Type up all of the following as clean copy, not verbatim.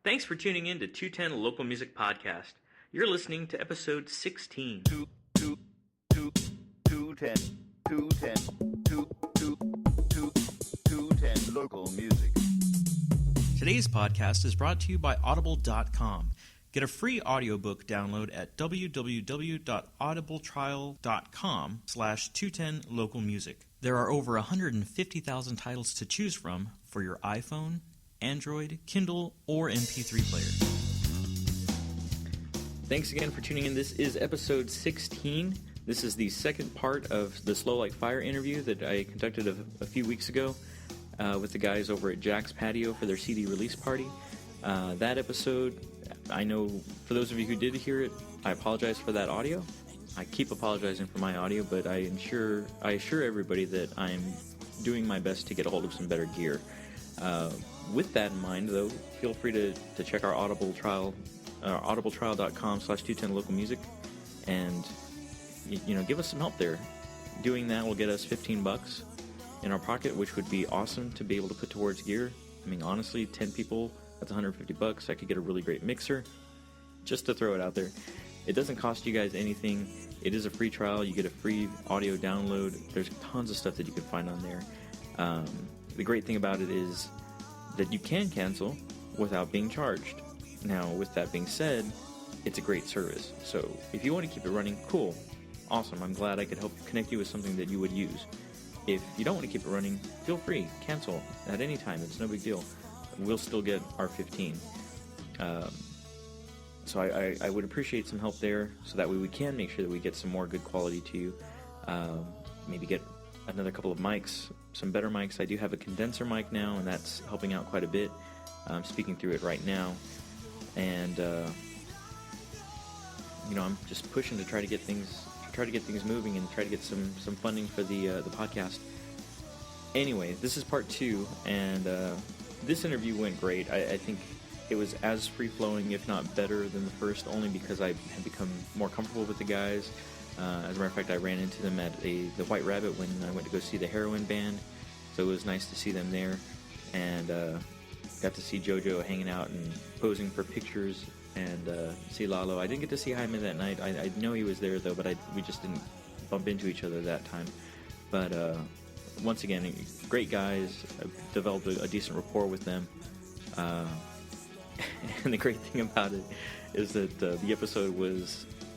Thanks for tuning in to 210 Local Music Podcast. You're listening to episode 16. 210 Local Music. Today's podcast is brought to you by Audible.com. Get a free audiobook download at www.audibletrial.com/210localmusic. There are over 150,000 titles to choose from for your iPhone, Android, Kindle, or MP3 player. Thanks again for tuning in. This is episode 16. This is the second part of the Slowlikefire interview that I conducted a few weeks ago with the guys over at Jack's Patio for their CD release party. That episode, I know for those of you who did hear it, I apologize for that audio. I keep apologizing for my audio, but I assure everybody that I'm doing my best to get a hold of some better gear. With that in mind, though, feel free to check our Audible trial, audibletrial.com/210localmusic, and give us some help there. Doing that will get us $15 in our pocket, which would be awesome to be able to put towards gear. I mean, honestly, 10 people, that's $150. I could get a really great mixer, just to throw it out there. It doesn't cost you guys anything. It is a free trial. You get a free audio download. There's tons of stuff that you can find on there. The great thing about it is that you can cancel without being charged. Now, with that being said, it's a great service. So if you want to keep it running, cool, awesome. I'm glad I could help connect you with something that you would use. If you don't want to keep it running, feel free, cancel at any time. It's no big deal. We'll still get our 15. So I would appreciate some help there, so that way we can make sure that we get some more good quality to you. Maybe get another couple of mics, some better mics. I do have a condenser mic now, and that's helping out quite a bit. I'm speaking through it right now, and I'm just pushing to try to get things moving and try to get some funding for the podcast. Anyway, this is part 2, and this interview went great. I think it was as free-flowing, if not better, than the first, only because I had become more comfortable with the guys. As a matter of fact, I ran into them at the White Rabbit when I went to go see the Heroin Band, so it was nice to see them there, and got to see JoJo hanging out and posing for pictures, and see Lalo. I didn't get to see Jaime that night. I know he was there, though, but we just didn't bump into each other that time. But once again, great guys. I've developed a decent rapport with them. And the great thing about it is that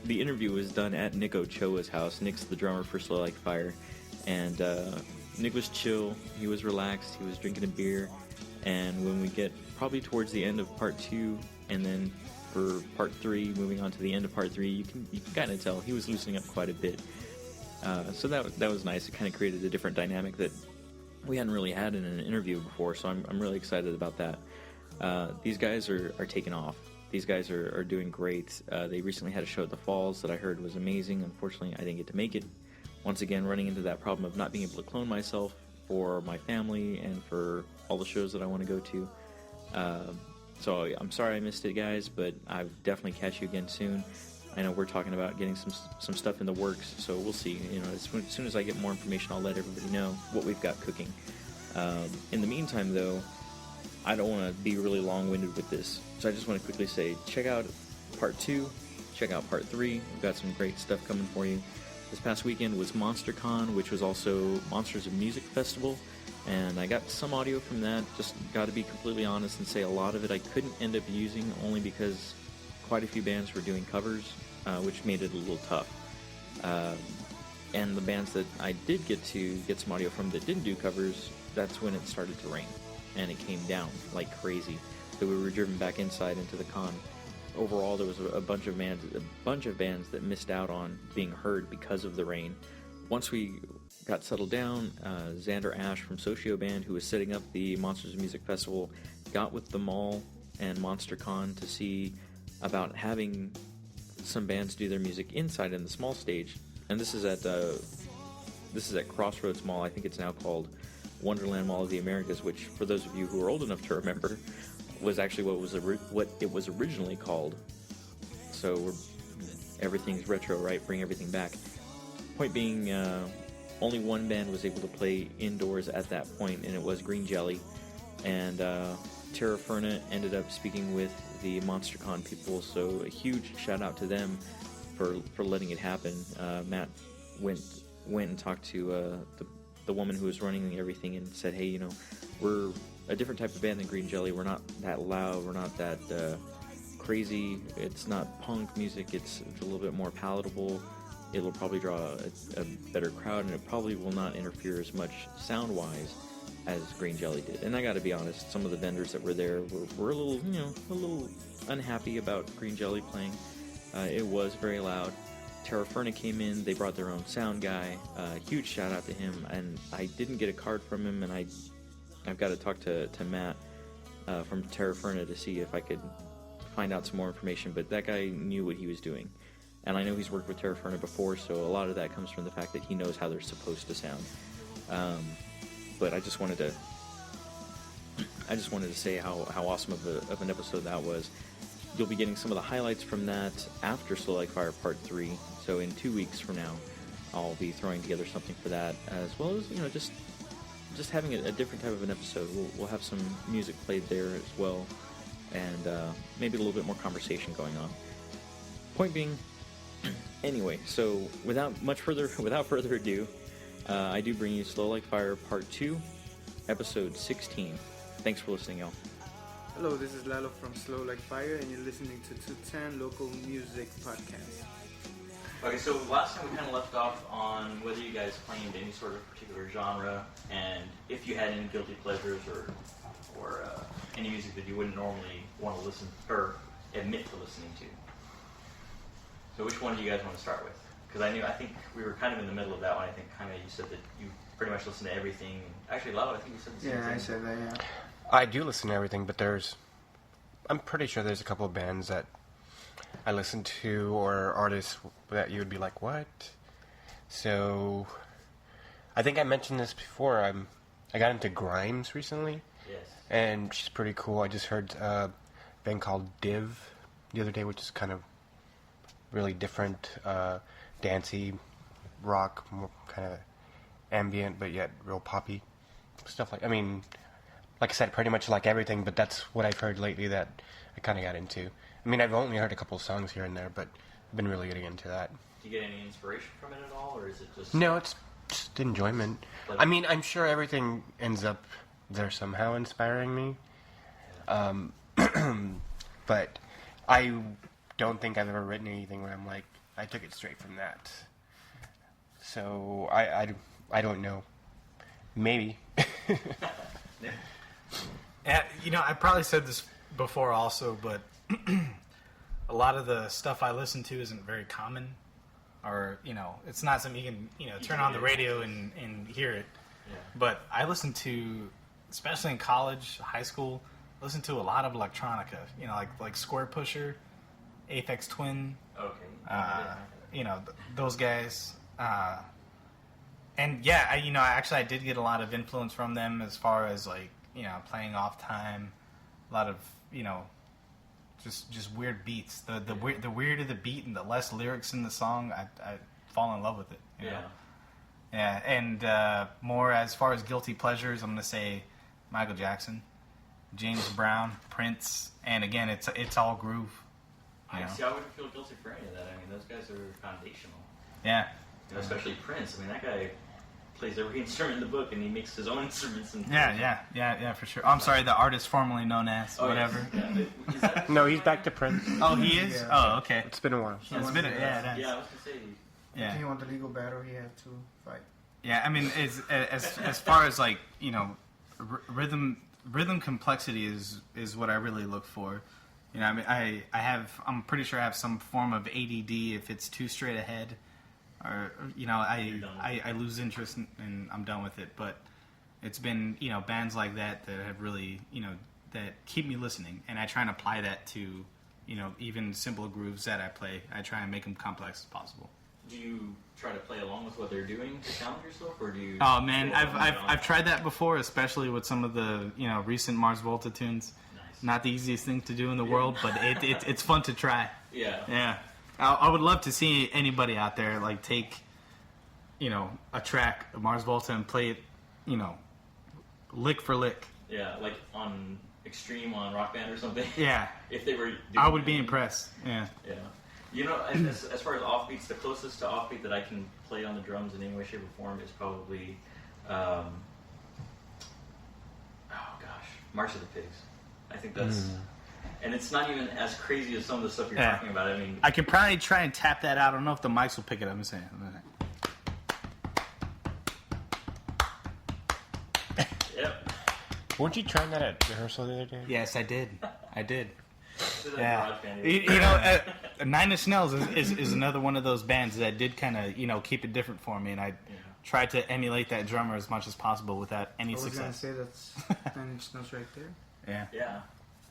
the interview was done at Nick Ochoa's house. Nick's the drummer for Slowlikefire, and Nick was chill, he was relaxed, he was drinking a beer, and when we get probably towards the end of part 2, and then for part 3, moving on to the end of part 3, you can kind of tell he was loosening up quite a bit. So that was nice. It kind of created a different dynamic that we hadn't really had in an interview before, so I'm really excited about that. These guys are taking off. These guys are doing great. They recently had a show at the Falls that I heard was amazing. Unfortunately, I didn't get to make it. Once again, running into that problem of not being able to clone myself for my family and for all the shows that I want to go to. So I'm sorry I missed it, guys, but I'll definitely catch you again soon. I know we're talking about getting some stuff in the works, so we'll see. As soon as I get more information, I'll let everybody know what we've got cooking. In the meantime, though, I don't want to be really long-winded with this, so I just want to quickly say, check out part 2, check out part 3. We've got some great stuff coming for you. This past weekend was MonsterCon, which was also Monsters of Music Festival, and I got some audio from that. Just got to be completely honest and say a lot of it I couldn't end up using, only because quite a few bands were doing covers, which made it a little tough. And the bands that I did get to get some audio from that didn't do covers, that's when it started to rain, and it came down like crazy. So we were driven back inside into the con. Overall, there was a bunch of bands that missed out on being heard because of the rain. Once we got settled down, Xander Ash from Socio Band, who was setting up the Monsters of Music Festival, got with the mall and MonsterCon to see about having some bands do their music inside in the small stage. And this is at Crossroads Mall. I think it's now called Wonderland Mall of the Americas, which, for those of you who are old enough to remember, was actually what it was originally called. So everything's retro, right? Bring everything back. Point being, only one band was able to play indoors at that point, and it was Green Jelly. And Terra Ferna ended up speaking with the MonsterCon people, so a huge shout out to them for letting it happen. Matt went and talked to the woman who was running everything and said, hey, you know, we're a different type of band than Green Jelly. We're not that loud. We're not that crazy. It's not punk music. It's a little bit more palatable. It'll probably draw a better crowd, and it probably will not interfere as much sound-wise as Green Jelly did. And I got to be honest, some of the vendors that were there were a little unhappy about Green Jelly playing. It was very loud. Terra Ferna came in. They brought their own sound guy. Huge shout out to him. And I didn't get a card from him, and I've got to talk to Matt from Terra Ferna to see if I could find out some more information. But that guy knew what he was doing. And I know he's worked with Terra Ferna before, so a lot of that comes from the fact that he knows how they're supposed to sound. But I just wanted to say how awesome of an episode that was. You'll be getting some of the highlights from that after Slowlikefire Part 3. So in 2 weeks from now, I'll be throwing together something for that, as well as, you know, just having a different type of an episode. We'll have some music played there as well, and maybe a little bit more conversation going on. Point being, anyway, so without further ado, I do bring you Slowlikefire Part 2, Episode 16. Thanks for listening, y'all. Hello, this is Lalo from Slowlikefire, and you're listening to 210 Local Music Podcast. Okay, so last time we kind of left off on whether you guys claimed any sort of particular genre, and if you had any guilty pleasures or any music that you wouldn't normally want to listen or admit to listening to. So which one do you guys want to start with? Because I think we were kind of in the middle of that one. I think kind of you said that you pretty much listen to everything. Actually, Lalo, I think you said the same thing. Yeah, I said that, yeah. I do listen to everything, but I'm pretty sure there's a couple of bands that I listen to, or artists that you would be like, what? So, I think I mentioned this before. I got into Grimes recently. Yes. And she's pretty cool. I just heard a band called Div the other day, which is kind of really different, dancey rock, more kind of ambient, but yet real poppy stuff. Like I said, pretty much like everything, but that's what I've heard lately that I kind of got into. I mean, I've only heard a couple of songs here and there, but I've been really getting into that. Do you get any inspiration from it at all, or is it just... No, it's just enjoyment. I mean, I'm sure everything ends up there somehow inspiring me. But I don't think I've ever written anything where I'm like, I took it straight from that. So, I don't know. Maybe. And, you know, I probably said this before also, but a lot of the stuff I listen to isn't very common, or, you know, it's not something you can, you know, turn on the radio and hear it. Yeah. But I listen to, especially in college, high school, listen to a lot of electronica, you know, like Square Pusher, Aphex Twin, Okay. you know, those guys. And yeah, I did get a lot of influence from them as far as, like, you know, playing off time, a lot of, you know, just weird beats. The weirder the beat and the less lyrics in the song, I fall in love with it. You know? Yeah, and more as far as guilty pleasures, I'm gonna say Michael Jackson, James Brown, Prince, and again, it's all groove. I wouldn't feel guilty for any of that. I mean, those guys are foundational. Yeah. You know, especially Prince. I mean, that guy plays every instrument in the book, and he makes his own instruments. Yeah, for sure. Oh, I'm sorry, the artist formerly known as whatever. Yes. Yeah. Is that... No, he's back to Prince. Oh, he is? Yeah. Oh, okay. It's been a while. It's been Yeah, I was gonna say. Yeah. If he won the legal battle, he had to fight. Yeah, I mean, as far as, like, you know, rhythm complexity is what I really look for. You know, I mean, I'm pretty sure I have some form of ADD if it's too straight ahead, or, you know, I lose interest and I'm done with it. But it's been, you know, bands like that have really, you know, that keep me listening, and I try and apply that to, you know, even simple grooves that I play. I try and make them complex as possible. Do you try to play along with what they're doing to challenge yourself, or do you? Oh man, I've tried that before, especially with some of the, you know, recent Mars Volta tunes. Nice. Not the easiest thing to do in the world, but it's fun to try. Yeah. Yeah. I would love to see anybody out there, like, take, you know, a track of Mars Volta and play it, you know, lick for lick. Yeah, like on Extreme on Rock Band or something. Yeah. If they were, I would be impressed. Yeah. Yeah. You know, as far as offbeats, the closest to offbeat that I can play on the drums in any way, shape, or form is probably, March of the Pigs. I think that's, and it's not even as crazy as some of the stuff you're talking about. I mean, I can probably try and tap that out. I don't know if the mics will pick it up. I'm saying. Yep. Weren't you trying that at rehearsal the other day? Yes, I did. I did. So that Yeah. garage band You know, Nine Inch Nails is another one of those bands that did kind of, keep it different for me, and I tried to emulate that drummer as much as possible without any I was gonna success. say that's Nine Inch Nails right there. Yeah, Yeah.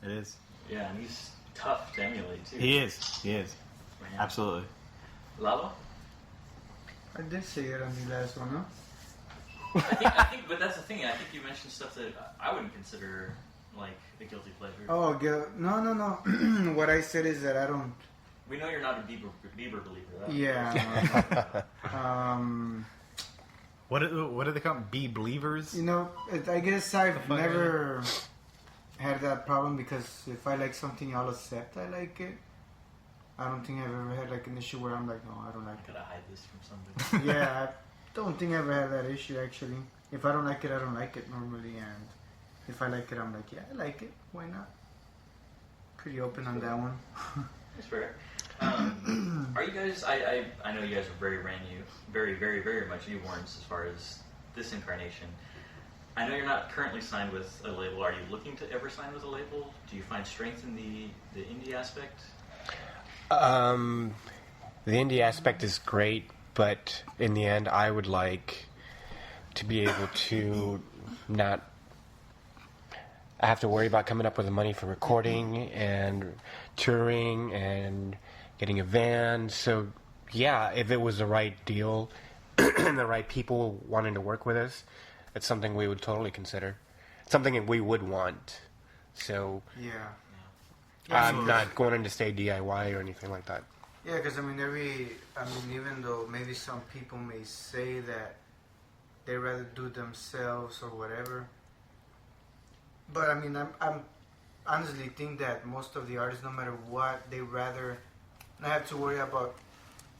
it is. Yeah, and he's tough to emulate too. He is. Man. Absolutely. Lalo? I did say it on the last one, huh? I think, but that's the thing. I think you mentioned stuff that I wouldn't consider like a guilty pleasure. Oh, no. What I said is that I don't. We know you're not a Bieber believer. That's Yeah. What do they call them? Believers? I guess I've never had that problem because if I like something, I'll accept I like it. I don't think I've ever had like an issue where I'm like, no, I don't like Gotta hide this from somebody. it. Yeah, I don't think I ever had that issue actually. If I don't like it, I don't like it normally, and if I like it, I'm like, yeah, I like it. Why not? Pretty open on that one. That's fair. Are you guys? I know you guys are very brand new, very, very, very much newborns as far as this incarnation. I know you're not currently signed with a label. Are you looking to ever sign with a label? Do you find strength in the indie aspect? The indie aspect is great, but in the end, I would like to be able to not have to worry about coming up with the money for recording and touring and getting a van. So, yeah, if it was the right deal and the right people wanting to work with us, it's something we would totally consider. It's something that we would want. So, Yeah. I'm not going in to stay DIY or anything like that. Yeah, because even though maybe some people may say that they rather do themselves or whatever, but I'm honestly think that most of the artists, no matter what, they rather not have to worry about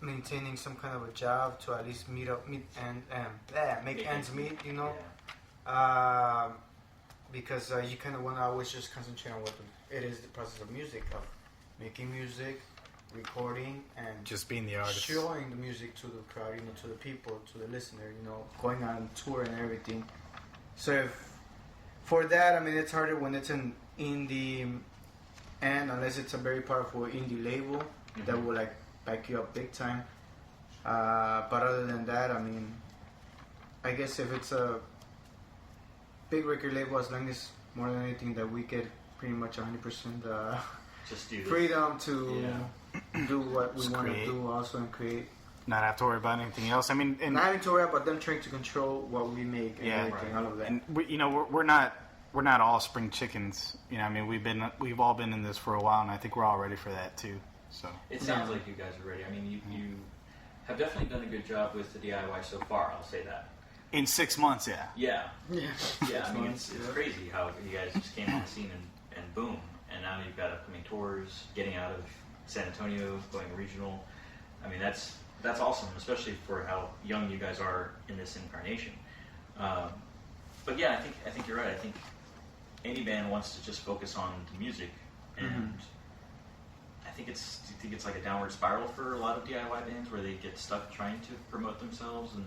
maintaining some kind of a job to at least make ends meet, because you kind of want to always just concentrate on what it is, the process of music, of making music, recording, and Just being the artist. showing the music to the crowd, to the people, to the listener, going on tour and everything. So for that, it's harder when it's an indie, and unless it's a very powerful indie label that will back you up big time. But other than that, I guess if it's a big record label, as long as more than anything that we get pretty much 100% Just do this. freedom to do what we Just want to create. do also and create. Not have to worry about anything else. And Not having to worry about them trying to control what we make and Yeah. everything, all of that. And we're not all spring chickens. We've all been in this for a while, and I think we're all ready for that too. So It sounds like you guys are ready. You have definitely done a good job with the DIY so far. I'll say that. in 6 months, yeah. Yeah. Yeah. Yeah, it's crazy how you guys just came on the scene and boom, and now you've got upcoming tours, getting out of San Antonio, going regional. That's awesome, especially for how young you guys are in this incarnation. But yeah, I think you're right. I think any band wants to just focus on the music, and I think it's like a downward spiral for a lot of DIY bands where they get stuck trying to promote themselves and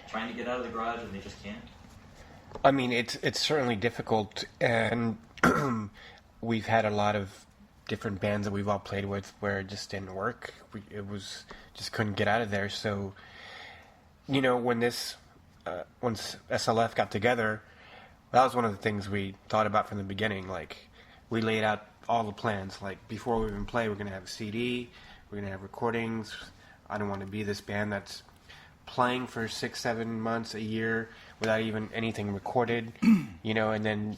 trying to get out of the garage and they just can't. It's certainly difficult, and we've had a lot of different bands that we've all played with where it just didn't work. Just couldn't get out of there. So, when once SLF got together, that was one of the things we thought about from the beginning. Like, we laid out all the plans. Like, before we even play, we're going to have a CD, we're going to have recordings. I don't want to be this band that's playing for 6-7 months, a year, without even anything recorded, and then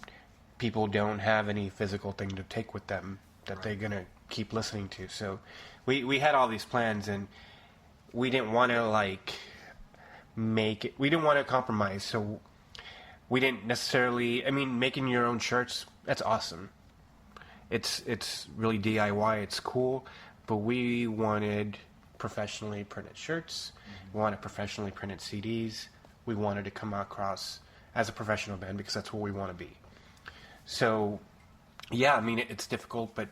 people don't have any physical thing to take with them that they're going to keep listening to. So we had all these plans, and we didn't want to, we didn't want to compromise. So we didn't necessarily. I mean, making your own shirts, that's awesome. It's really DIY. It's cool, but we wanted professionally printed shirts. We wanted professionally printed CDs. We wanted to come across as a professional band because that's what we want to be. So, yeah, I mean, it's difficult, but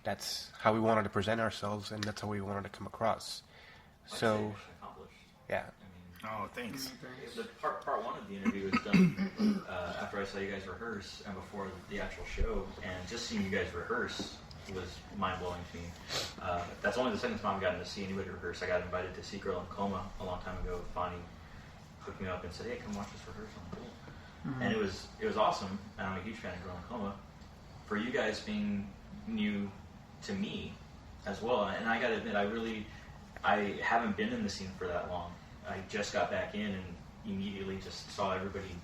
that's how we wanted to present ourselves, and that's how we wanted to come across. So, Mission accomplished. yeah. Oh, thanks. The part one of the interview was done after I saw you guys rehearse and before the actual show, and just seeing you guys rehearse was mind-blowing to me. That's only the second time I've gotten to see anybody rehearse. I got invited to see Girl in Coma a long time ago. Fonnie hooked me up and said, "Hey, come watch us rehearse." I'm cool. And it was awesome, and I'm a huge fan of Girl in Coma. For you guys being new to me as well, and I gotta admit, I haven't been in the scene for that long. I just got back in and immediately just saw everybody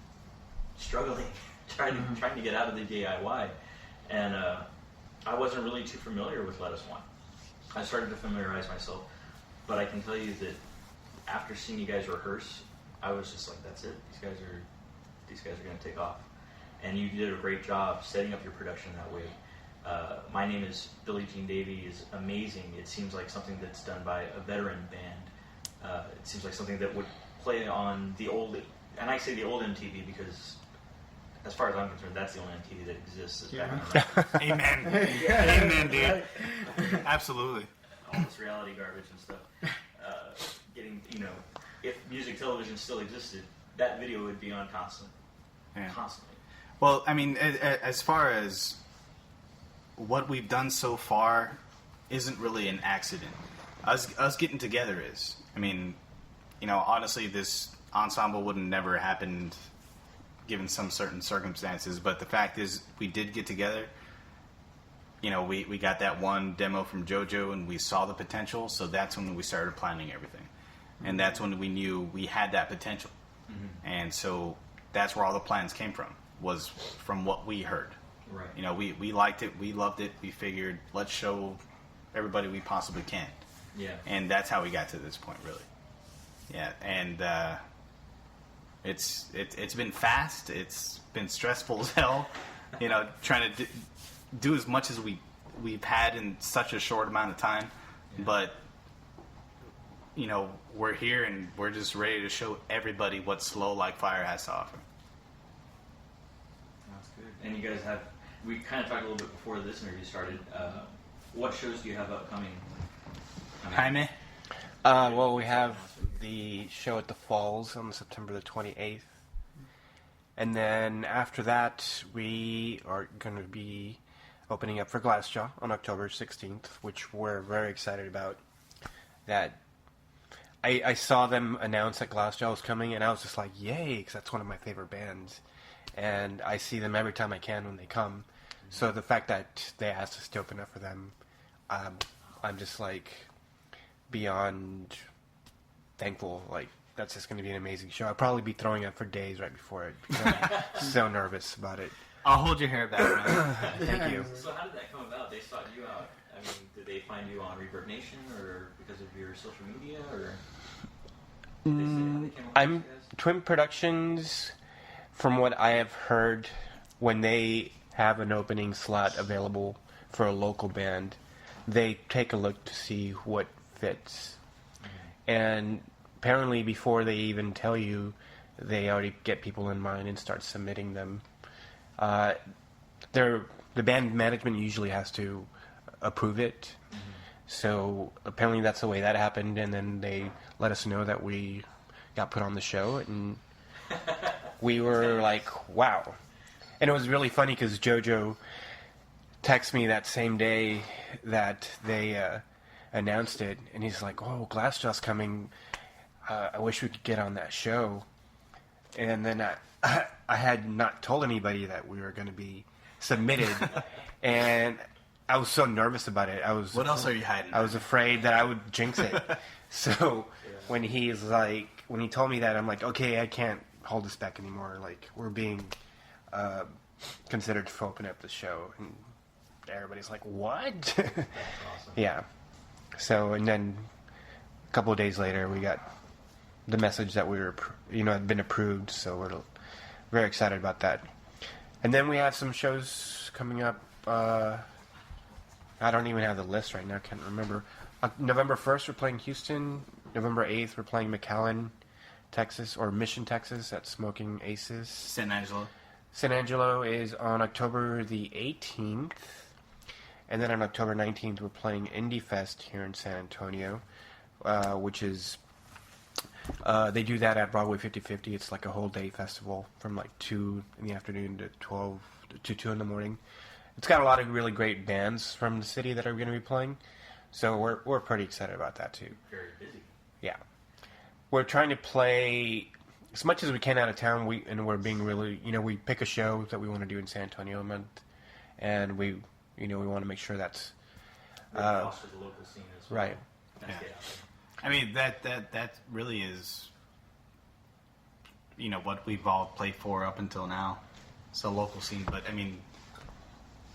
struggling, trying to get out of the DIY, and I wasn't really too familiar with Let Us One. I started to familiarize myself, but I can tell you that after seeing you guys rehearse, I was just like, "That's it. These guys are going to take off," and you did a great job setting up your production that way. My Name is Billie Jean Davy is amazing. It seems like something that's done by a veteran band. It seems like something that would play on the old, and I say the old MTV because, as far as I'm concerned, that's the only MTV that exists. Is back in the Amen. Amen, dude. Absolutely. all this reality garbage and stuff. Getting, if music television still existed, that video would be on constantly. Well, I mean, as far as what we've done so far isn't really an accident. Us getting together is. I mean, honestly, this ensemble would have never happened given some certain circumstances, but the fact is we did get together. We got that one demo from JoJo and we saw the potential, so that's when we started planning everything. And that's when we knew we had that potential. And so that's where all the plans came from, was from what we heard. Right. We liked it, we loved it, we figured, let's show everybody we possibly can. Yeah. And that's how we got to this point, really. Yeah, and it's been fast, it's been stressful as hell, trying to do as much as we've had in such a short amount of time, but we're here and we're just ready to show everybody what Slowlikefire has to offer. That's good. And you guys we kind of talked a little bit before this interview started. What shows do you have upcoming? Jaime? Well, we have the show at the Falls on September the 28th. And then after that, we are going to be opening up for Glassjaw on October 16th, which we're very excited about. That I saw them announce that Glassjaw was coming, and I was just like, yay, because that's one of my favorite bands. And I see them every time I can when they come. So the fact that they asked us to open up for them, I'm just like beyond thankful. Like, that's just going to be an amazing show. I'll probably be throwing up for days right before it because I'm so nervous about it. I'll hold your hair back, man. Thank you. So how did that come about? They sought you out. I mean, did they find you on Reverb Nation or because of your social media, or did they say how they came across you guys? Twin Productions, from what I have heard, when they have an opening slot available for a local band, they take a look to see what fits. And apparently before they even tell you, they already get people in mind and start submitting them. The band management usually has to approve it. So apparently that's the way that happened, and then they let us know that we got put on the show, and we were like, wow. And it was really funny because JoJo texted me that same day that they announced it, and he's like, oh, Glassjaw's coming. I wish we could get on that show. And then I had not told anybody that we were going to be submitted, and I was so nervous about it. What else are you hiding? I was afraid that I would jinx it. So when he told me that, I'm like, okay, I can't hold this back anymore. Like, we're being considered to open up the show, and everybody's like, what? That's awesome. Yeah. So, and then a couple of days later, we got the message that we were, had been approved. So very excited about that. And then we have some shows coming up. I don't even have the list right now. I can't remember. November 1st, we're playing Houston. November 8th, we're playing McAllen, Texas, or Mission, Texas, at Smoking Aces. San Angelo. San Angelo is on October the 18th. And then on October 19th, we're playing Indie Fest here in San Antonio, which is... they do that at Broadway 50/50. It's like a whole day festival from like 2 in the afternoon to 12 to 2 in the morning. It's got a lot of really great bands from the city that are going to be playing. So we're pretty excited about that too. Very busy. Yeah. We're trying to play as much as we can out of town. We're being really, we pick a show that we want to do in San Antonio a month, and we want to make sure that's foster the local scene as well. right. That's Yeah. it. I mean, that really is, what we've all played for up until now. It's a local scene, but I mean,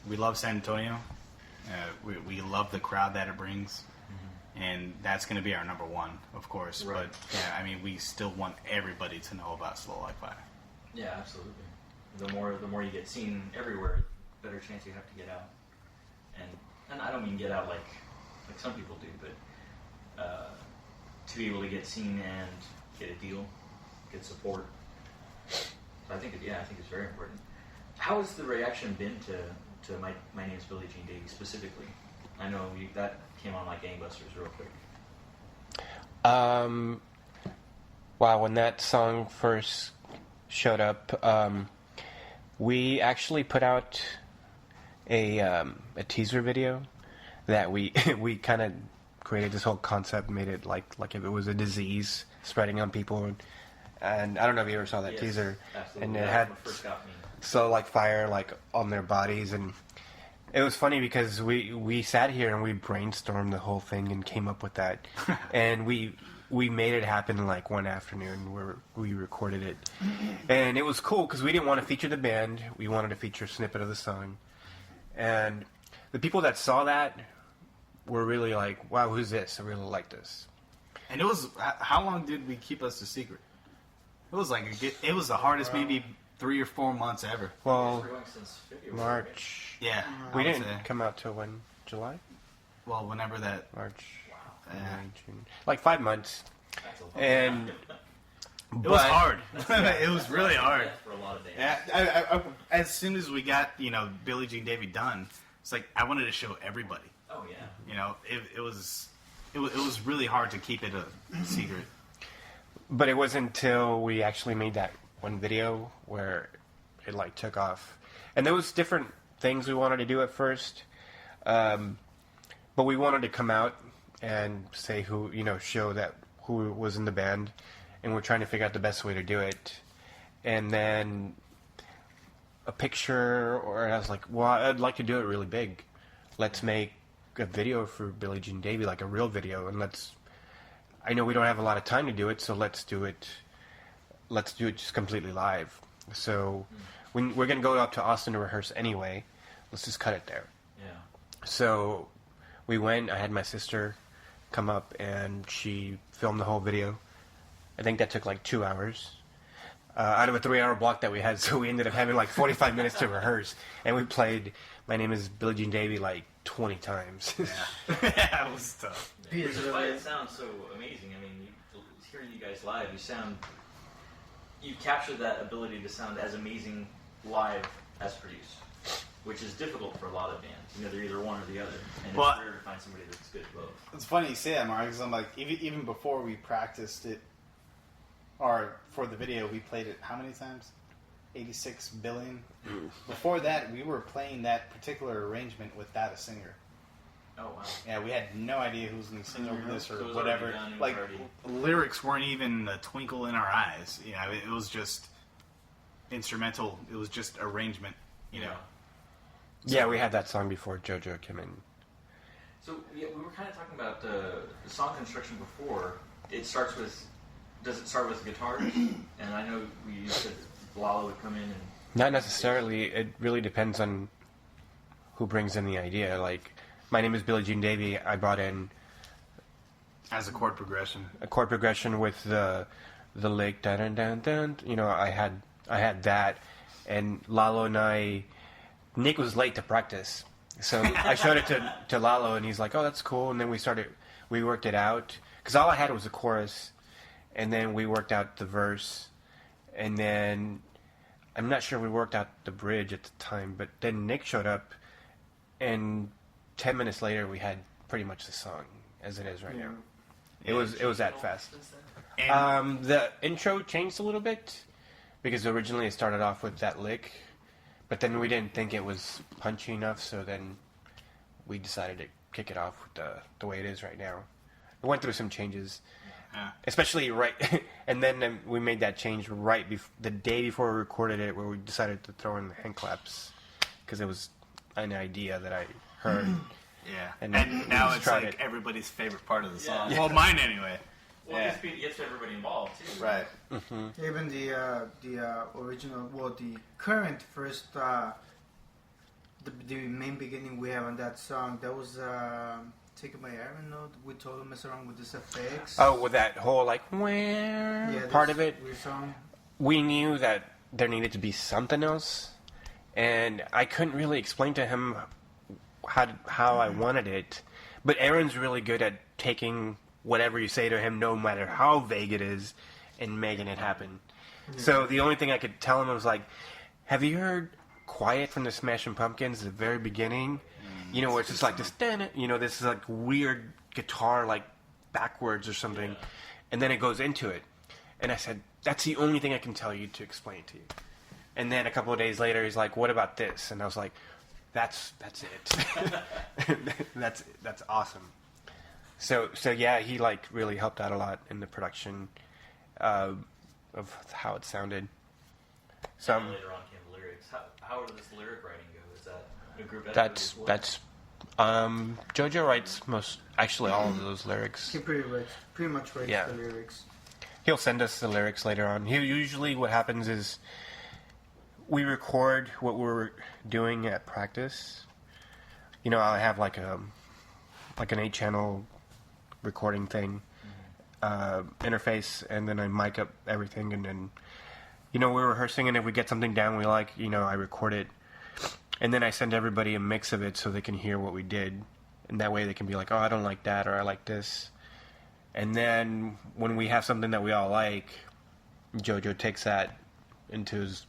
we love San Antonio. We love the crowd that it brings, and that's going to be our number one, of course. Right. But yeah, I mean, we still want everybody to know about Slowlikefire. Yeah, absolutely. The more you get seen everywhere, the better chance you have to get out. And I don't mean get out like some people do, but to be able to get seen and get a deal, get support. So I think it's very important. How has the reaction been to My Name's Billie Jean Davy specifically? I know that came on like gangbusters real quick. Wow, when that song first showed up, we actually put out a teaser video that we kind of created this whole concept, made it like if it was a disease spreading on people, and I don't know if you ever saw that Yes, teaser, absolutely. and it That's had what first got me. Slowlikefire on their bodies, and it was funny because we sat here and we brainstormed the whole thing and came up with that, and we made it happen in like one afternoon where we recorded it, and it was cool because we didn't want to feature the band, we wanted to feature a snippet of the song, and the people that saw that were really like, wow, who's this? I really like this. And it was, how long did we keep us a secret? It was it was the hardest maybe 3 or 4 months ever. Well, We're going since February. March. Yeah. We I would didn't say. come out till when? July? Well, whenever that. March. Yeah. May, June. Like 5 months. That's a long And time. It was hard. It was really hard. For a lot of days. Yeah, I, as soon as we got Billie Jean Davy done, it's like I wanted to show everybody. Oh yeah. It was really hard to keep it a secret. But it wasn't until we actually made that one video where it took off. And there was different things we wanted to do at first. But we wanted to come out and say who, show that who was in the band. And we're trying to figure out the best way to do it. And then a picture, or I was like, well, I'd like to do it really big. Let's make a video for Billie Jean Davy, like a real video, and I know we don't have a lot of time to do it, so let's do it just completely live. So we're going to go up to Austin to rehearse anyway. Let's just cut it there. Yeah. So we went, I had my sister come up, and she filmed the whole video. I think that took 2 hours. Out of a 3-hour block that we had, so we ended up having 45 minutes to rehearse. And we played My Name is Billie Jean Davy 20 times. Yeah, it was tough. Which is why it sounds so amazing. I mean, hearing you guys live, you capture that ability to sound as amazing live as produced, which is difficult for a lot of bands. They're either one or the other, and Well, it's rare to find somebody that's good at both. It's funny you say that, Mark, because I'm like, even before we practiced it, or for the video, we played it how many times? 86 billion. Before that, we were playing that particular arrangement without a singer. Oh wow! Yeah, we had no idea who was going to sing over this or So it was whatever. already done, it was already- Lyrics weren't even a twinkle in our eyes. It was just instrumental. It was just arrangement. Yeah, we had that song before JoJo came in. So yeah, we were kind of talking about the song construction before. Does it start with guitars? And I know we said Lala would come in and... Not necessarily. It really depends on who brings in the idea. My Name is Billie Jean Davy, I brought in As a chord progression. a chord progression with the lick, dun dun dun dun. I had I had that, and Lalo and Nick was late to practice, so I showed it to Lalo, and he's like, "Oh, that's cool." And then we worked it out, because all I had was a chorus, and then we worked out the verse, and then I'm not sure we worked out the bridge at the time, but then Nick showed up, and 10 minutes later we had pretty much the song as it is right now. It was that fast. The intro changed a little bit, because originally it started off with that lick, but then we didn't think it was punchy enough, so then we decided to kick it off with the way it is right now. It went through some changes, especially and then we made that change the day before we recorded it, where we decided to throw in the hand claps, because it was an idea that I heard. Yeah, and now it's like everybody's favorite part of the song. Yeah. Well, mine anyway. Well, it gets everybody involved too. Right. Mm-hmm. Even the original, the current first, the main beginning we have on that song, that was Taken by Aaron. No, we totally mess around with this effects. Oh, with that whole part of it. Weird song. We knew that there needed to be something else, and I couldn't really explain to him how I wanted it. But Aaron's really good at taking whatever you say to him, no matter how vague it is, and making it happen. Yeah. So the only thing I could tell him was like, "Have you heard Quiet from the Smashing Pumpkins at the very beginning? You know, where it's just like this, this is like weird guitar, like backwards or something, and then it goes into it." And I said, "That's the only thing I can tell you to explain to you." And then a couple of days later, he's like, "What about this?" And I was like, That's it. That's awesome. So yeah, he really helped out a lot in the production of how it sounded. So later on came the lyrics. How does this lyric writing go? Is that a group effort? That's JoJo writes all of those lyrics. He pretty much writes the lyrics. He'll send us the lyrics later on. Usually what happens is we record what we're doing at practice. I have like an 8-channel recording thing, interface, and then I mic up everything, and then we're rehearsing, and if we get something down we like, I record it, and then I send everybody a mix of it so they can hear what we did, and that way they can be like, "Oh, I don't like that," or "I like this." And then when we have something that we all like, JoJo takes that into his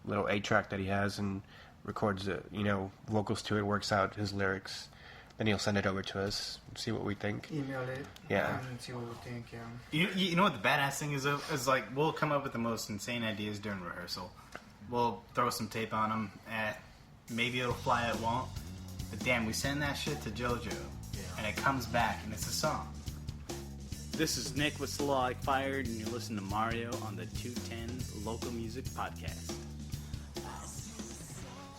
little 8-track that he has and records the vocals to it, works out his lyrics, then he'll send it over to us, see what we think. Email it. Yeah. And see what we think. Yeah. You know what the badass thing is though? Is like we'll come up with the most insane ideas during rehearsal. We'll throw some tape on them. Maybe it'll fly, it won't. But damn, we send that shit to JoJo, and it comes back and it's a song. This is Nick with Slowlikefire, and you're listening to Mario on the 210 Local Music Podcast.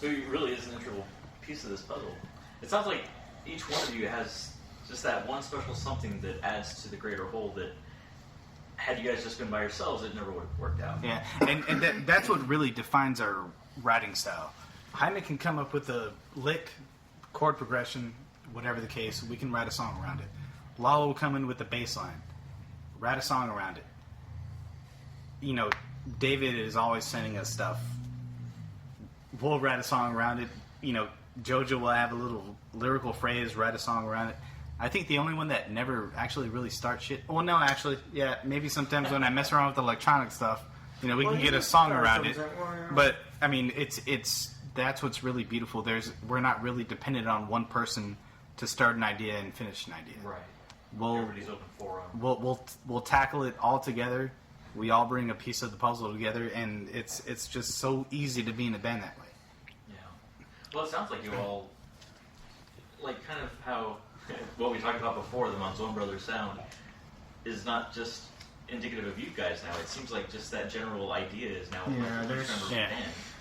So it really is an integral piece of this puzzle. It sounds like each one of you has just that one special something that adds to the greater whole that, had you guys just been by yourselves, it never would have worked out. Yeah, and that's what really defines our writing style. Jaime can come up with a lick, chord progression, whatever the case, we can write a song around it. Lalo will come in with the bass line, write a song around it. David is always sending us stuff. We'll write a song around it. JoJo will have a little lyrical phrase, write a song around it. I think the only one that never actually really starts shit... Well, no, actually, yeah, maybe sometimes when I mess around with electronic stuff, we can get a song around it. But, I mean, that's what's really beautiful. We're not really dependent on one person to start an idea and finish an idea. Right. Everybody's open for them. We'll tackle it all together. We all bring a piece of the puzzle together, and it's just so easy to be in a band that way. Yeah. Well, it sounds like you all, kind of how what we talked about before, the Monzon Brothers sound, is not just indicative of you guys now. It seems like just that general idea is now there's of the band.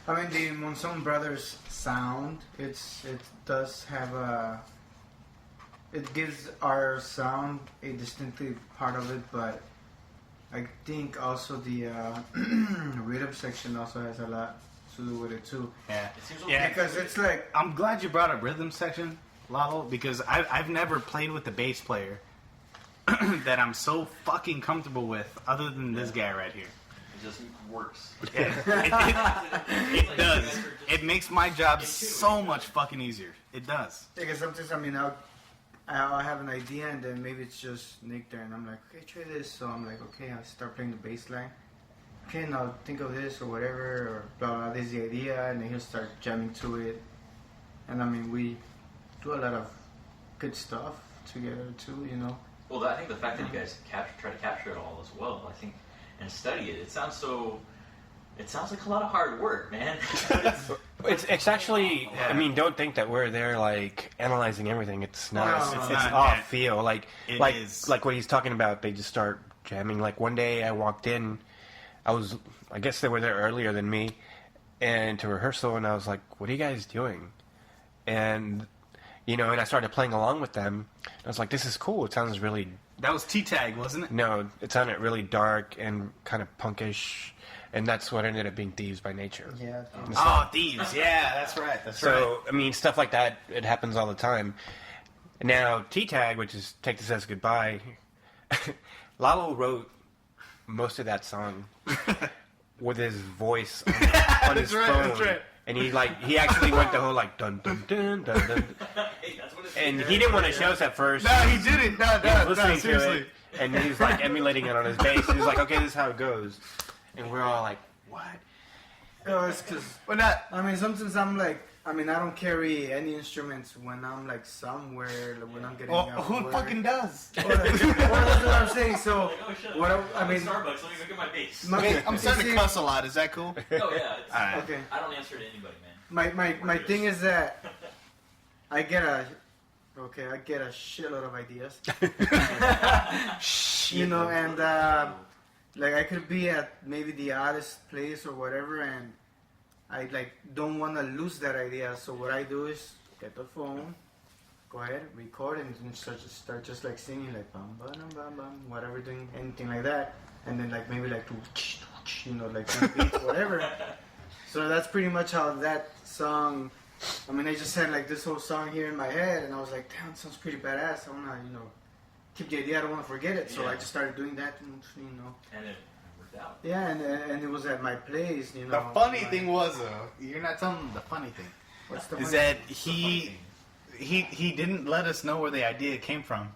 I mean, the Monzon Brothers sound, it does have it gives our sound a distinctive part of it, but I think also the rhythm section also has a lot to do with it too. Yeah, it seems okay. Because it's like, I'm glad you brought up rhythm section, Lalo, because I've never played with the bass player that I'm so fucking comfortable with, other than this guy right here. It just works. It does. It makes my job so much fucking easier. It does. Because sometimes, I mean, I'll have an idea, and then maybe it's just Nick there, and I'm like, okay, try this. So I'm like, okay, I'll start playing the bass line. Okay, now think of this or whatever, or blah, blah, this is the idea, and then he'll start jamming to it. And I mean, we do a lot of good stuff together too, you know. Well, I think the fact that you guys try to capture it all as well, I think, and study it, it sounds like a lot of hard work, man. It's actually. I mean, don't think that we're there like analyzing everything. It's not. No, it's not. all Yeah. feel like It like is. like what he's talking about. They just start jamming. Like one day I walked in, I guess they were there earlier than me, and to rehearsal, and I was like, "What are you guys doing?" And and I started playing along with them. I was like, "This is cool. It sounds really." That was T-Tag, wasn't it? No, it sounded really dark and kind of punkish, and that's what ended up being Thieves by Nature. Yeah. Oh, Thieves. Yeah, that's right. That's right. So, I mean, stuff like that, it happens all the time. Now, T-Tag, which is Take This As Goodbye, Lalo wrote most of that song with his voice on his phone. That's right. And he actually went the whole like dun dun dun dun dun. Hey, that's what it's And he didn't want to show us at first. No, he didn't. He was listening to seriously. it, and he was like emulating it on his bass. He was like, "Okay, this is how it goes," and we're all like, "What?" It's because, Well, not. I mean, sometimes I'm like, I mean, I don't carry any instruments when I'm like somewhere, like, when I'm getting Well, out. who fucking does? Well, that's what I'm saying. So, Like, oh shit, what I'm I mean, Starbucks, let me go get my bass. I'm starting to cuss a lot. Is that cool? Oh yeah, it's, All right. Okay. I don't answer to anybody, man. My thing is that I get a shitload of ideas. You know, and like I could be at maybe the oddest place or whatever, and I like don't want to lose that idea. So what I do is get the phone, go ahead, record, and then start just like singing like bum bum bum bum, whatever, doing anything like that, and then like maybe like like some beats, whatever. So that's pretty much how that song. I mean, I just had like this whole song here in my head, and I was like, damn, it sounds pretty badass. I wanna, keep the idea. I don't want to forget it. So Yeah. I just started doing that, And it worked out. Yeah, and it was at my place, The funny like- thing was, though, you're not telling them the funny thing. What's the Is funny- that he didn't let us know where the idea came from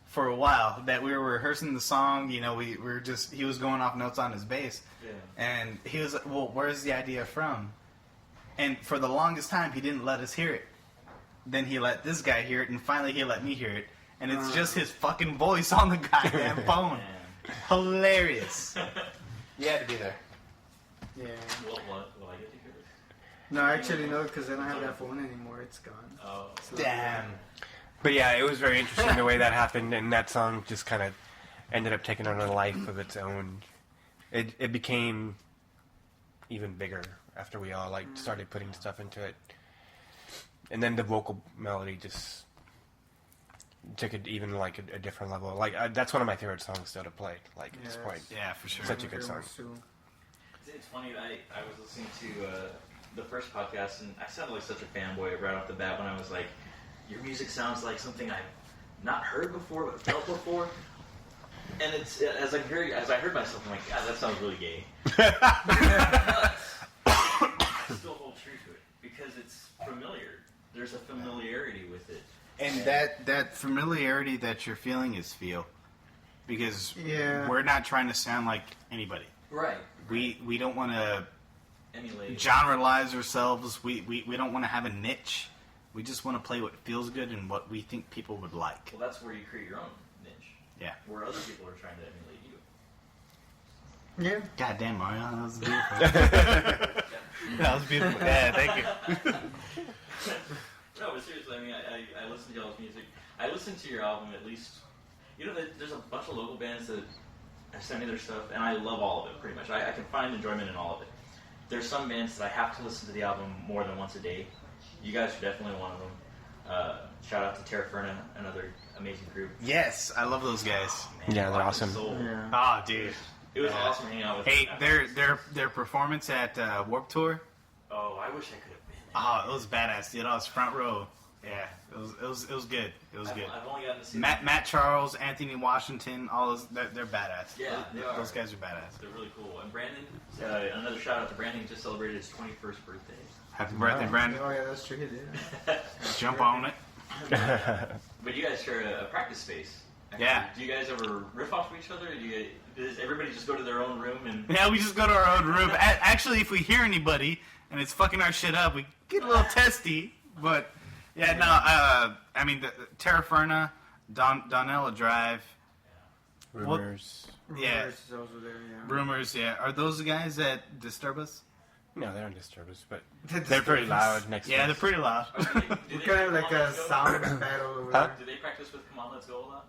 for a while. That we were rehearsing the song, we were just, he was going off notes on his bass. Yeah. And he was like, well, where's the idea from? And for the longest time, he didn't let us hear it. Then he let this guy hear it, and finally he let me hear it. And it's just his fucking voice on the goddamn phone. Man. Hilarious. You had to be there. Yeah. Will I get to hear this? No, actually, no, because I don't have that phone anymore. It's gone. Oh. Damn. But yeah, it was very interesting the way that happened, and that song just kind of ended up taking on a life of its own. It became even bigger after we all started putting stuff into it, and then the vocal melody just took it even a different level. That's one of my favorite songs still to play. At this Yes. point, Yeah, for sure. Such a good song. It's funny. I was listening to the first podcast, and I sounded like such a fanboy right off the bat when I was like, "Your music sounds like something I've not heard before, but felt before." And it's as I heard myself, I'm like, "God, that sounds really gay." I still hold true to it because it's familiar. There's a familiarity with it. And that familiarity that you're feeling is feel. Because Yeah. we're not trying to sound like anybody. Right. We don't want to Emulate. generalize ourselves. We don't want to have a niche. We just want to play what feels good and what we think people would like. Well, that's where you create your own niche. Yeah. Where other people are trying to emulate you. Yeah. God damn, Mario, that was beautiful. That was beautiful. Yeah, thank you. No, but seriously, I mean, I listen to y'all's music. I listen to your album at least. There's a bunch of local bands that have sent me their stuff, and I love all of it, pretty much. I can find enjoyment in all of it. There's some bands that I have to listen to the album more than once a day. You guys are definitely one of them. Shout out to Terra Ferna, another amazing group. Yes, I love those guys. Man, Yeah, they're Rock awesome. and Soul. Yeah. Oh, dude. It was awesome hanging out with Hey, them. their performance at Warped Tour. Oh, I wish I could have been there. Oh, it was badass, dude. I was front row. Yeah, it was good. It was good. I've only gotten to see Matt Charles, Anthony Washington, all those they're badass. Yeah, they are. Those guys are badass. They're really cool. And Brandon, another shout out to Brandon, just celebrated his 21st birthday. Happy birthday, Brandon. Oh yeah, that's true. He did. Jump on it. But you guys share a practice space. Actually, Yeah. Do you guys ever riff off of each other? Does everybody just go to their own room and? Yeah, we just go to our own room. Actually, if we hear anybody and it's fucking our shit up, we get a little testy. But yeah, no. I mean, the Terra Firma, Donella Drive, Rumors. Yeah. Rumors is also there, yeah. Rumors. Yeah, are those the guys that disturb us? No, they don't disturb us, but They they're pretty disturb us. loud next to Yeah, us. they're pretty loud. Do We're kind of like a sound battle over Huh? there. Do they practice with Come On, Let's Go a lot?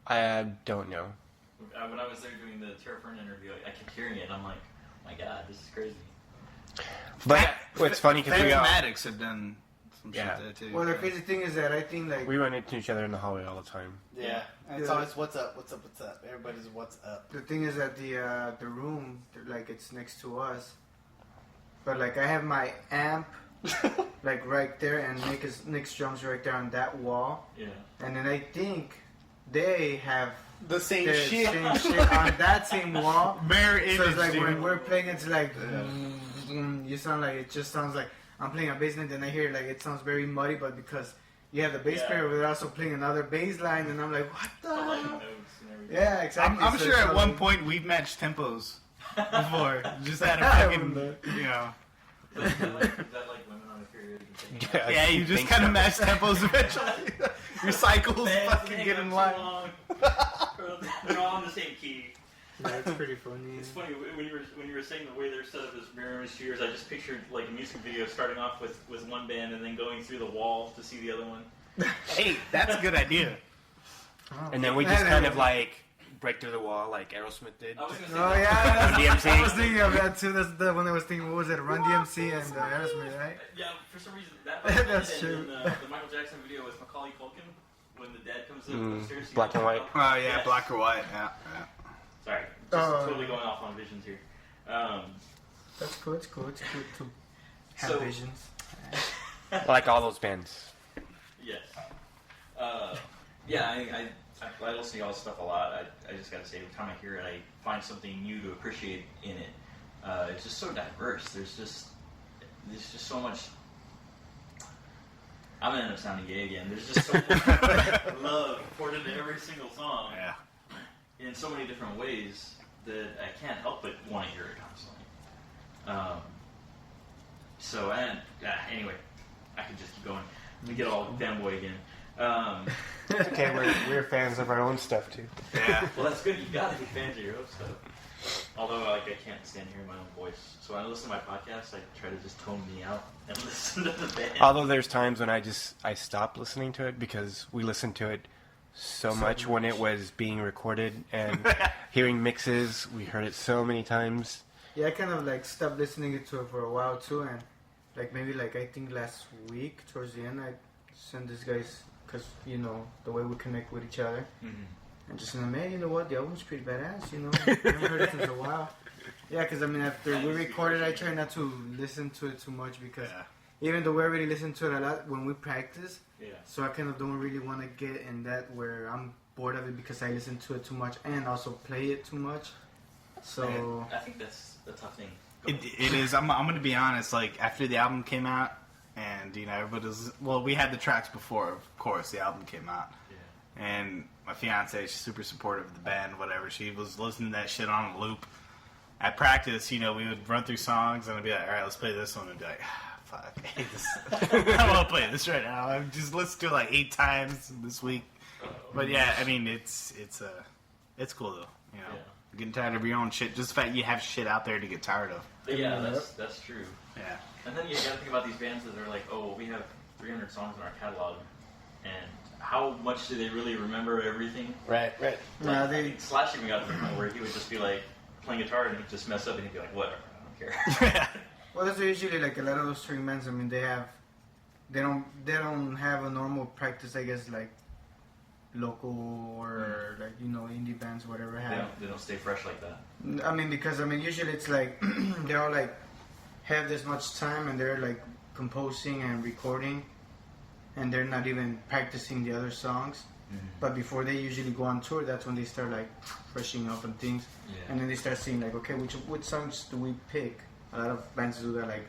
I don't know. When I was there doing the Terra Firma interview, I kept hearing it. And I'm like, oh my god, this is crazy. But what's funny because Phantomatics have done some Yeah. shit there too. Well, the crazy thing is that I think like we run into each other in the hallway all the time. Yeah, and it's Yeah. always what's up. Everybody's what's up. the thing is that the room like it's next to us, but like I have my amp like right there, and Nick's drums right there on that wall, Yeah. and then I think they have The same the shit. same shit on that same wall. Very So it's like dude. when we're playing, it's like you sound like it just sounds like I'm playing a bass line, then I hear like it sounds very muddy, but because you have the bass Yeah. player, we're also playing another bass line, and I'm like, what the? I like hell? notes and everything. Yeah, exactly. I'm So sure it's at all one like- point we've matched tempos before. Just had a I fucking, wouldn't you know. Is that like women on a period? You can take Yeah, you just think kind of so. match tempos eventually. Your cycles Bands fucking hang get out in too line. long. They're all in the same key. That's pretty funny. It's funny when you were saying the way they're set up as mirror spheres. I just pictured like a music video starting off with one band and then going through the wall to see the other one. Hey, that's a good idea. And then we just kind of like break through the wall like Aerosmith did. I was gonna say Oh that. yeah, Run DMC. I was thinking of that too. That's the one I was thinking. What was it? Run DMC and Aerosmith, right? Yeah, for some reason that. That's and true. In the Michael Jackson video with Macaulay Culkin when the dad comes upstairs. he black goes, and white. "Oh, Oh yeah, yes." black or white. Yeah. Sorry, just Oh. totally going off on visions here. That's cool. It's cool. It's cool to have So- visions. Like all those bands. Yes. Yeah, I listen to y'all stuff a lot. I just gotta say, every time I hear it, I find something new to appreciate in it. It's just so diverse. There's just so much. I'm gonna end up sounding gay again. There's just so much love poured into every single song Yeah. in so many different ways that I can't help but want to hear it constantly. So, and anyway, I could just keep going. We get all fanboy again. Okay, we're fans of our own stuff too. Yeah. Well, that's good. You gotta be fans of your own stuff. Although, like, I can't stand hearing my own voice. So when I listen to my podcast, I try to just tone me out and listen to the band. Although there's times when I stop listening to it because we listened to it so much when it was being recorded and hearing mixes. We heard it so many times. Yeah, I kind of like stopped listening to it for a while too, and like maybe like I think last week towards the end I sent this guys because you know the way we connect with each other. And just man, you know what? The album's pretty badass. You know, I haven't heard it since a while. Yeah, because I mean, after we recorded, I try not to listen to it too much because even though we already listen to it a lot when we practice, Yeah. so I kind of don't really want to get in that where I'm bored of it because I listen to it too much and also play it too much. So I think that's the tough thing. It is. I'm going to be honest. Like after the album came out, and you know everybody's we had the tracks before, of course. The album came out, and my fiance, she's super supportive of the band. Whatever, she was listening to that shit on a loop. At practice, you know, we would run through songs, and I'd be like, "All right, let's play this one," and be like, "Fuck, I hate this. I want to play this right now." I've just listened to it like 8 times this week. But yeah, I mean, it's cool though. You know, getting tired of your own shit. Just the fact you have shit out there to get tired of. Yeah, that's true. Yeah. And then you gotta think about these bands that are like, oh, well, we have 300 songs in our catalog, and how much do they really remember everything? Right. Like, Nah, I think Slash even got to the point where he would just be like playing guitar and he'd just mess up and he'd be like, whatever, I don't care. well, that's usually like a lot of those touring bands. I mean, they don't have a normal practice. I guess like local or like you know indie bands, whatever have. They don't stay fresh like that. I mean, because I mean, usually it's like they all like have this much time and they're like composing and recording, and they're not even practicing the other songs. But before they usually go on tour, that's when they start like freshening up and things, and then they start seeing like, okay, which songs do we pick? A lot of bands do that, like,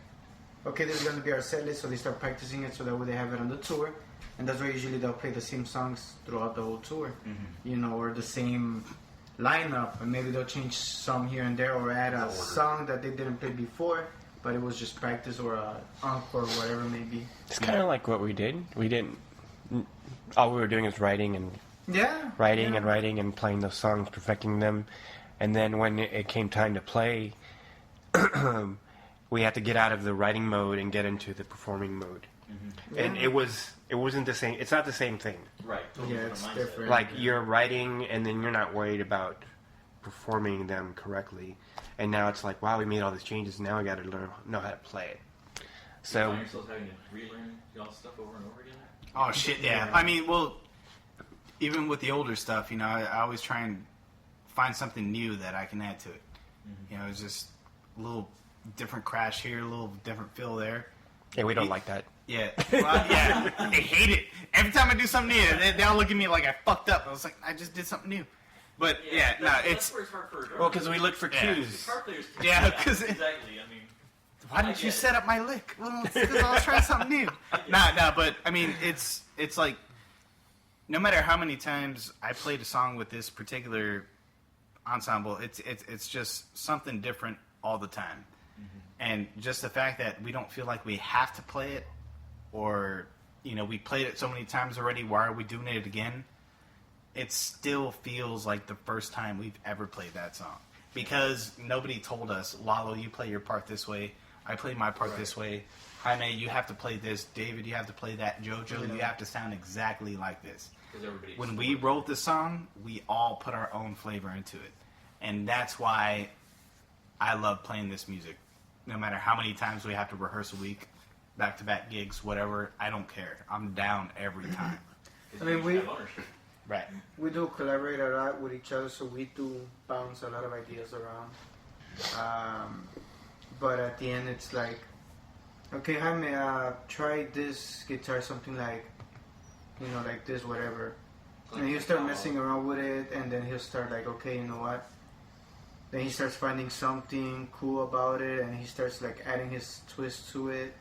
okay, this is gonna be our set list, so they start practicing it so that way they have it on the tour, and that's why usually they'll play the same songs throughout the whole tour, you know, or the same lineup, and maybe they'll change some here and there or add a song that they didn't play before, but it was just practice or a encore or whatever it may be. It's kind of like what we did. We didn't. All we were doing is writing and writing and playing those songs, perfecting them, and then when it came time to play, we had to get out of the writing mode and get into the performing mode. And it wasn't the same. It's not the same thing. Right. Yeah, it's different. Like you're writing and then you're not worried about performing them correctly, and now it's like, wow, we made all these changes. Now I got to know how to play it. So you find yourself having to relearn all this stuff over and over again. Oh shit, yeah. I mean, well, even with the older stuff, you know, I always try and find something new that I can add to it. You know, it's just a little different crash here, a little different feel there. yeah, we don't like that. Yeah, well, yeah, I hate it. Every time I do something new, they all look at me like I fucked up. I was like, I just did something new. But yeah, no, it's that's where it's hard for a drummer. Well, because we look for Yeah. cues. Guitar players can Yeah, do that. 'cause exactly. I mean, why didn't you set up my lick? Well, it's because I was trying something new. Nah, but I mean, it's like, no matter how many times I played a song with this particular ensemble, it's just something different all the time. And just the fact that we don't feel like we have to play it, or, you know, we played it so many times already, why are we doing it again? It still feels like the first time we've ever played that song. Because nobody told us, Lalo, you play your part this way, I play my part this way, Jaime, you have to play this, David, you have to play that, Jojo, you have to sound exactly like this. When we wrote the song, we all put our own flavor into it. And that's why I love playing this music. No matter how many times we have to rehearse a week, back-to-back gigs, whatever, I don't care. I'm down every time. I mean, Right. we do collaborate a lot with each other, so we do bounce a lot of ideas around. But at the end, it's like, okay, Jaime, try this guitar, something like, you know, like this, whatever. And he'll start messing around with it, and then he'll start like, okay, you know what? Then he starts finding something cool about it, and he starts like adding his twist to it,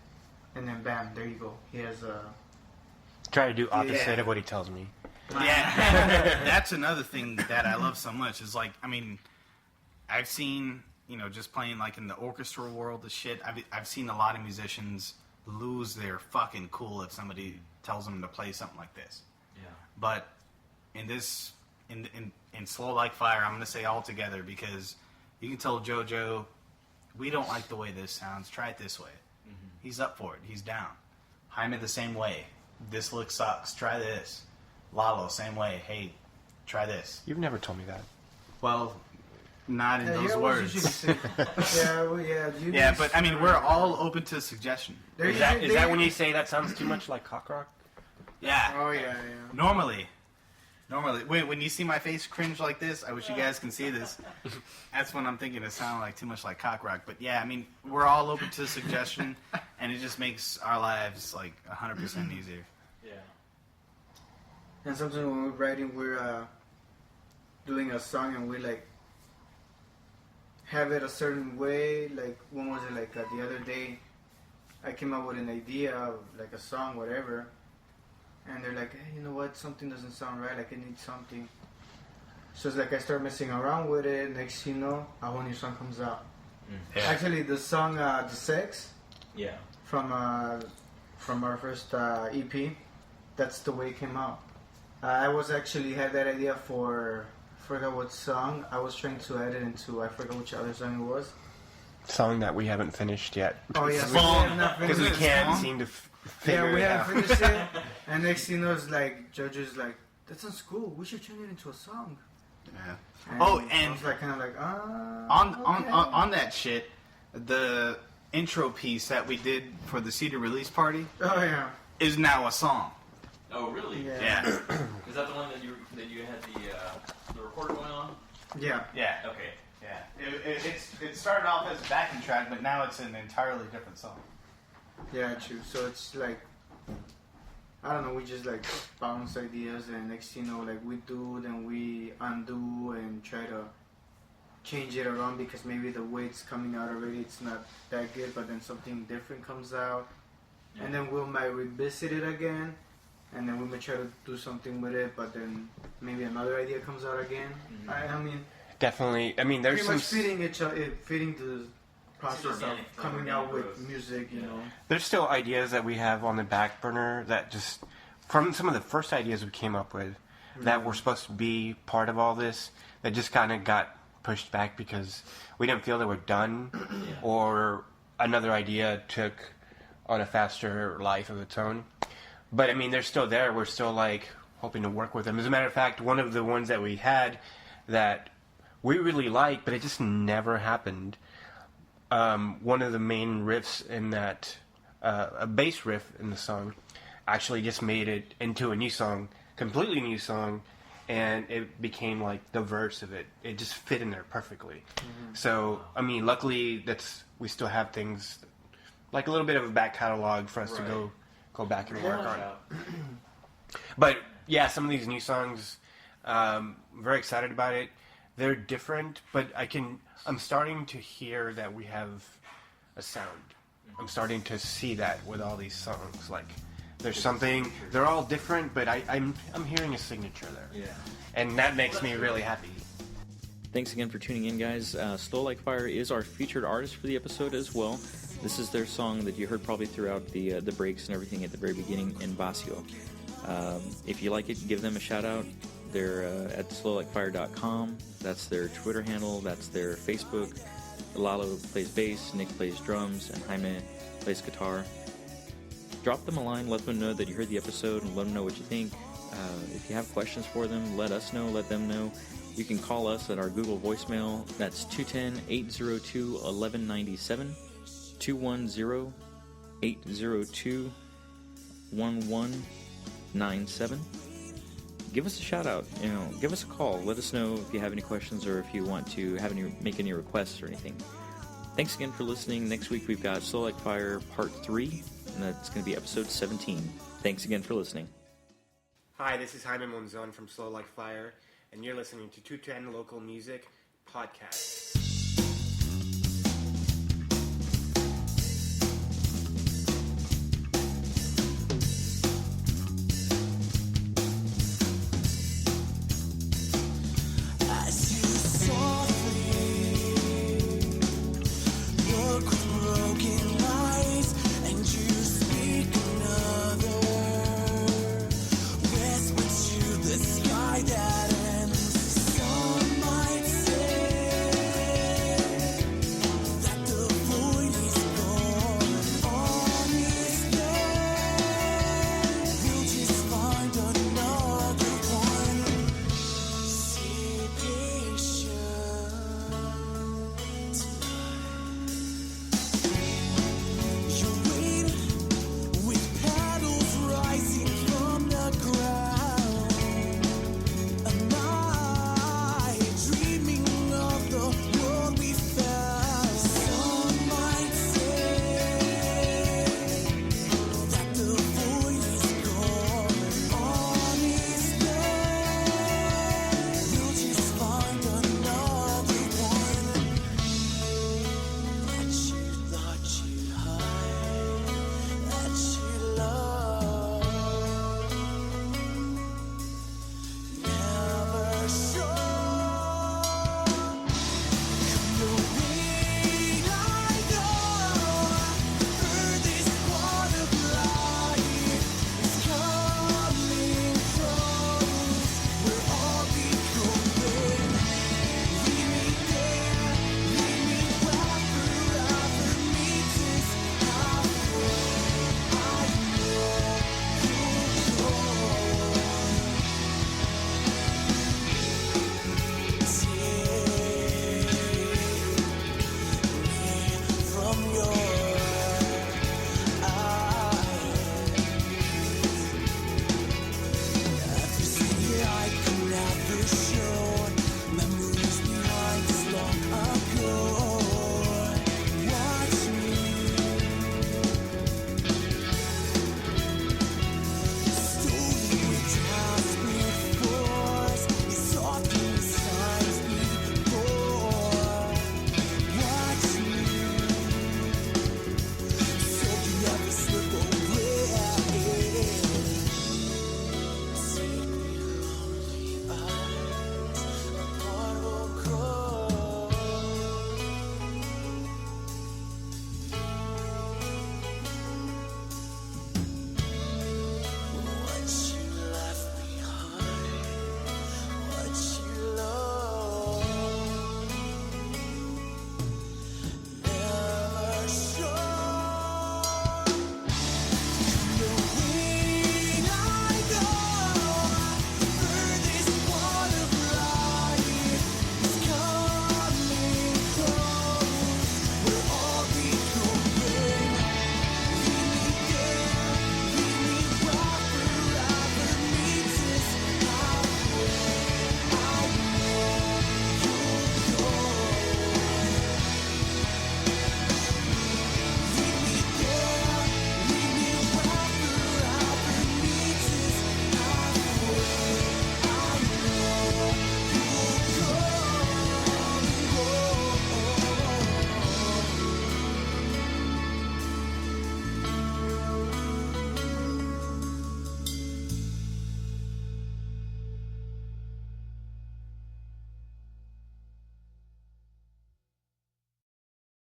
and then bam, there you go. He has a... Try to do opposite of what he tells me. Yeah, that's another thing that I love so much is like, I mean, I've seen, you know, just playing like in the orchestral world, the shit, I've seen a lot of musicians lose their fucking cool if somebody tells them to play something like this. Yeah. But in this, in Slowlikefire, I'm going to say all together, because you can tell Jojo, we don't like the way this sounds, try it this way. He's up for it, he's down. Jaime the same way, this look sucks, try this. Lalo, same way, hey, try this. You've never told me that. Well, not in those words. Yeah, But I mean, we're all open to suggestion. Is that when you say that sounds too much like cock rock? Yeah. Oh, yeah. Normally, when you see my face cringe like this, I wish you guys can see this. That's when I'm thinking it sounds like too much like cock rock. But yeah, I mean, we're all open to suggestion, and it just makes our lives like 100% easier. Yeah. And sometimes when we're writing, we're doing a song and we like have it a certain way. Like, when was it? Like the other day, I came up with an idea of like a song, whatever. And they're like, hey, you know what? Something doesn't sound right. Like, it needs something. So it's like I start messing around with it. Next thing you know, a whole new song comes out. Yeah. Actually, the song "The Sex" Yeah. from our first EP, that's the way it came out. I was actually had that idea for, I forgot what song. I was trying to add it into, I forgot which other song it was. Song that we haven't finished yet. Oh yeah, Because we can't seem to figure we it out. haven't finished it. And next thing you know, it's like Jojo's like, that sounds cool. We should turn it into a song. Yeah. And I was like, kind of like, on that shit, the intro piece that we did for the Cedar release party Oh yeah. is now a song. Oh, really? Yeah. Yeah. Is that the one that you had the recorder going on? Yeah. Yeah. Okay. Yeah. It started off as a backing track, but now it's an entirely different song. Yeah, true. So it's like, I don't know, we just like bounce ideas, and next thing you know, like we do, then we undo and try to change it around because maybe the way it's coming out already, it's not that good, but then something different comes out, and then we might revisit it again, and then we might try to do something with it, but then maybe another idea comes out again. I mean, Definitely. I mean, there's pretty some much fitting the process of organic, coming organic out with growth. music, you know. there's still ideas that we have on the back burner that just from some of the first ideas we came up with that were supposed to be part of all this that just kind of got pushed back because we didn't feel they were done or another idea took on a faster life of its own. But I mean, they're still there. We're still like hoping to work with them. As a matter of fact, one of the ones that we had that we really liked, but it just never happened. One of the main riffs in that, a bass riff in the song, actually just made it into a new song, completely new song, and it became like the verse of it. It just fit in there perfectly. So, I mean, luckily we still have things like a little bit of a back catalog for us to go back and work on. But yeah, some of these new songs, very excited about it. They're different, but I'm starting to hear that we have a sound. I'm starting to see that with all these songs. Like, there's something. They're all different, but I'm hearing a signature there. Yeah. And that makes me really happy. Thanks again for tuning in, guys. Slowlikefire is our featured artist for the episode as well. This is their song that you heard probably throughout the breaks and everything at the very beginning in Vacio. If you like it, give them a shout out. They're at slowlikefire.com. That's their Twitter handle. That's their Facebook. Lalo plays bass, Nick plays drums, and Jaime plays guitar. Drop them a line, let them know that you heard the episode, and let them know what you think. If you have questions for them, let us know, let them know. You can call us at our Google voicemail. That's 210-802-1197, 210-802-1197. Give us a shout out, give us a call. Let us know if you have any questions or if you want to make any requests or anything. Thanks again for listening. Next week we've got Slowlikefire Part 3, and that's going to be episode 17. Thanks again for listening. Hi, this is Jaime Monzon from Slowlikefire, and you're listening to 210 Local Music Podcast.